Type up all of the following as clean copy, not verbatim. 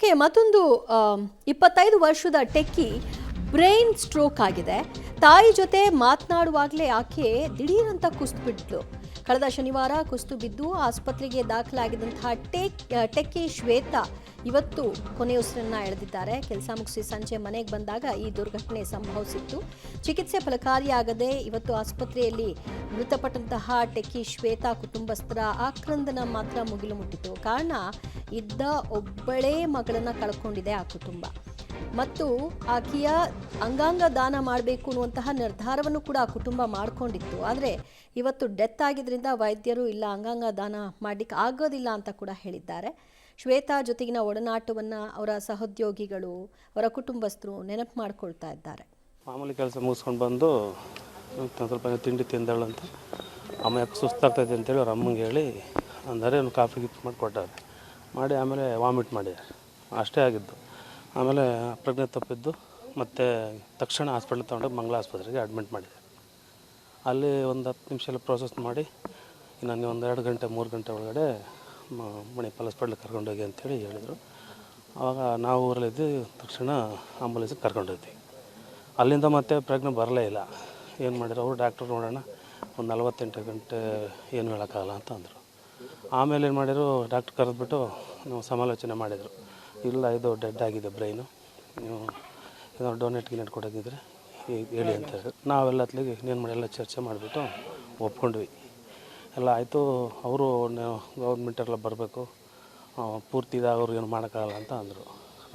Okay, ಮತ್ತೊಂದು 25 ವರ್ಷದ techie brain stroke ಆಗಿದೆ. ತಾಯಿ ಜೊತೆ ಮಾತನಾಡುವಾಗಲೇ ಆಕೆ ದಿಢೀರಂತ ಕುಸಿದು ಬಿಟ್ಲು. ಕಳೆದ ಶನಿವಾರ ಕುಸಿದು ಬಿದ್ದು ಆಸ್ಪತ್ರೆಗೆ ದಾಖಲಾಗಿದ್ದಂತಹ ಟೆಕ್ಕಿ ಶ್ವೇತಾ ಇವತ್ತು ಕೊನೆಯುಸಿರನ್ನ ಎಳೆದಿದ್ದಾರೆ. ಕೆಲಸ ಮುಗಿಸಿ ಸಂಜೆ ಮನೆಗೆ ಬಂದಾಗ ಈ ದುರ್ಘಟನೆ ಸಂಭವಿಸಿತ್ತು. ಚಿಕಿತ್ಸೆ ಫಲಕಾರಿಯಾಗದೆ ಇವತ್ತು ಆಸ್ಪತ್ರೆಯಲ್ಲಿ ಮೃತಪಟ್ಟಂತಹ ಟೆಕ್ಕಿ ಶ್ವೇತಾ ಕುಟುಂಬಸ್ಥರ ಆಕ್ರಂದನ ಮಾತ್ರ ಮುಗಿಲು ಮುಟ್ಟಿತು. ಕಾರಣ ಇದ್ದ ಒಬ್ಬಳೇ ಮಗಳನ್ನ ಕಳ್ಕೊಂಡಿದೆ ಆ ಕುಟುಂಬ. ಮತ್ತು ಆಕೆಯ ಅಂಗಾಂಗ ದಾನ ಮಾಡಬೇಕು ಅನ್ನುವಂತಹ ನಿರ್ಧಾರವನ್ನು ಕೂಡ ಆ ಕುಟುಂಬ ಮಾಡಿಕೊಂಡಿತ್ತು. ಆದರೆ ಇವತ್ತು ಡೆತ್ ಆಗಿದ್ರಿಂದ ವೈದ್ಯರು ಇಲ್ಲ ಅಂಗಾಂಗ ದಾನ ಮಾಡಲಿಕ್ಕೆ ಆಗೋದಿಲ್ಲ ಅಂತ ಕೂಡ ಹೇಳಿದ್ದಾರೆ. ಶ್ವೇತಾ ಜೊತೆಗಿನ ಒಡನಾಟವನ್ನು ಅವರ ಸಹೋದ್ಯೋಗಿಗಳು, ಅವರ ಕುಟುಂಬಸ್ಥರು ನೆನಪು ಮಾಡ್ಕೊಳ್ತಾ ಇದ್ದಾರೆ. ಮಾಮೂಲಿ ಕೆಲಸ ಮುಗಿಸ್ಕೊಂಡು ಬಂದು ಸ್ವಲ್ಪ ತಿಂಡಿ ತಿಂದಳಂತ ಅಮ್ಮ ಯಾಕೆ ಸುಸ್ತಾಗ್ತೈತೆ ಅಂತೇಳಿ ಅವ್ರ ಅಮ್ಮಂಗೆ ಹೇಳಿ ಅಂದರೆ ಒಂದು ಕಾಫಿ ಗಿಫ್ಟ್ ಮಾಡಿಕೊಟ್ಟಾರೆ. ಮಾಡಿ ಆಮೇಲೆ ವಾಮಿಟ್ ಮಾಡಿದ್ದಾರೆ, ಅಷ್ಟೇ ಆಗಿದ್ದು. ಆಮೇಲೆ ಪ್ರಜ್ಞೆ ತಪ್ಪಿದ್ದು ಮತ್ತು ತಕ್ಷಣ ಹಾಸ್ಪಿಟ್ಲಿಗೆ ತೊಗೊಂಡೋಗಿ ಮಂಗಳ ಆಸ್ಪತ್ರೆಗೆ ಅಡ್ಮಿಟ್ ಮಾಡಿದ್ದಾರೆ. ಅಲ್ಲಿ ಒಂದು 10 ನಿಮಿಷ ಪ್ರೋಸೆಸ್ ಮಾಡಿ ನನಗೆ ಒಂದು 2 ಗಂಟೆ 3 ಗಂಟೆ ಒಳಗಡೆ ಮಣಿಪಾಲ್ ಹಾಸ್ಪಿಟ್ಲಿಗೆ ಕರ್ಕೊಂಡೋಗಿ ಅಂತೇಳಿ ಹೇಳಿದರು. ಆವಾಗ ನಾವು ಊರಲ್ಲಿದ್ದು ತಕ್ಷಣ ಆಂಬುಲೆನ್ಸಿಗೆ ಕರ್ಕೊಂಡೋಗ್ತೀವಿ. ಅಲ್ಲಿಂದ ಮತ್ತೆ ಪ್ರಜ್ಞೆ ಬರಲೇ ಇಲ್ಲ. ಏನು ಮಾಡಿದ್ರು ಅವರು ಡಾಕ್ಟ್ರು ನೋಡೋಣ ಒಂದು 48 ಗಂಟೆ ಏನು ಹೇಳೋಕ್ಕಾಗಲ್ಲ ಅಂತ ಅಂದರು. ಆಮೇಲೆ ಏನು ಮಾಡಿದ್ರು ಡಾಕ್ಟ್ರ್ ಕರೆದ್ಬಿಟ್ಟು ನಾವು ಸಮಾಲೋಚನೆ ಮಾಡಿದರು. ಇಲ್ಲ, ಇದು ಡೆಡ್ ಆಗಿದೆ ಬ್ರೈನು, ನೀವು ಏನಾದ್ರು ಡೊನೇಟ್ ಗಿನೇಟ್ ಕೊಡೋದಿದ್ರೆ ಹೇಳಿ ಅಂತ ಹೇಳಿದ್ರು. ನಾವೆಲ್ಲ ಅತ್ಲಿಗೆ ಇನ್ನೇನು ಮಾಡಿ ಎಲ್ಲ ಚರ್ಚೆ ಮಾಡಿಬಿಟ್ಟು ಒಪ್ಕೊಂಡ್ವಿ. ಎಲ್ಲ ಆಯಿತು. ಅವರು ಗೌರ್ಮೆಂಟೆಲ್ಲ ಬರಬೇಕು, ಪೂರ್ತಿ ಇದಾಗೋರು ಏನು ಮಾಡೋಕ್ಕಾಗಲ್ಲ ಅಂತ ಅಂದರು.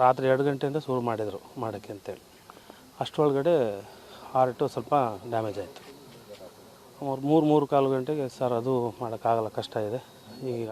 ರಾತ್ರಿ 2 ಗಂಟೆಯಿಂದ ಶುರು ಮಾಡಿದರು ಮಾಡೋಕ್ಕೆ ಅಂತೇಳಿ. ಅಷ್ಟರೊಳಗಡೆ ಹಾರ್ಟು ಸ್ವಲ್ಪ ಡ್ಯಾಮೇಜ್ ಆಯಿತು. ಅವ್ರು 3-3 ಕಾಲು ಗಂಟೆಗೆ ಸರ್ ಅದು ಮಾಡೋಕ್ಕಾಗಲ್ಲ, ಕಷ್ಟ ಇದೆ ಈಗ